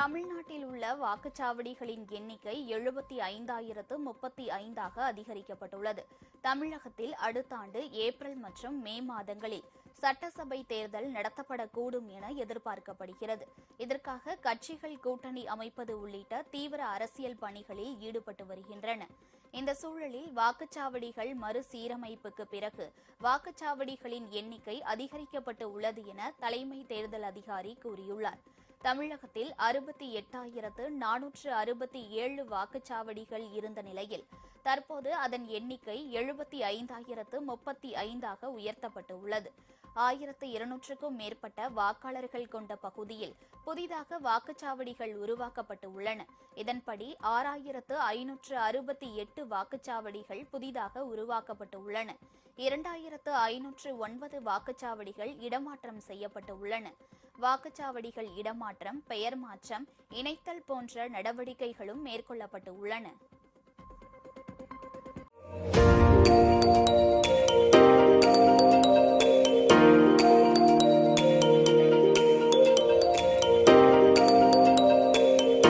தமிழ்நாட்டில் உள்ள வாக்குச்சாவடிகளின் எண்ணிக்கை 75,035ஆக அதிகரிக்கப்பட்டுள்ளது. தமிழகத்தில் அடுத்த ஆண்டு ஏப்ரல் மற்றும் மே மாதங்களில் சட்டசபை தேர்தல் நடத்தப்படக்கூடும் என எதிர்பார்க்கப்படுகிறது. இதற்காக கட்சிகள் கூட்டணி அமைப்பது உள்ளிட்ட தீவிர அரசியல் பணிகளில் ஈடுபட்டு வருகின்றன. இந்த சூழலில் வாக்குச்சாவடிகள் மறுசீரமைப்புக்கு பிறகு வாக்குச்சாவடிகளின் எண்ணிக்கை அதிகரிக்கப்பட்டு உள்ளது என தலைமை தேர்தல் அதிகாரி கூறியுள்ளார். தமிழகத்தில் 68,467 வாக்குச்சாவடிகள் இருந்த நிலையில் தற்போது அதன் எண்ணிக்கை 75,035ஆக உயர்த்தப்பட்டு உள்ளது. 1,200க்கும் மேற்பட்ட வாக்காளர்கள் கொண்ட பகுதியில் புதிதாக வாக்குச்சாவடிகள் உருவாக்கப்பட்டு உள்ளன. இதன்படி 6,568 வாக்குச்சாவடிகள் புதிதாக உருவாக்கப்பட்டு உள்ளன. 2,509 வாக்குச்சாவடிகள் இடமாற்றம் செய்யப்பட்டு உள்ளன. வாக்குச்சாவடிகள் இடமாற்றம், பெயர் மாற்றம், இணைத்தல் போன்ற நடவடிக்கைகளும் மேற்கொள்ளப்பட்டு உள்ளன.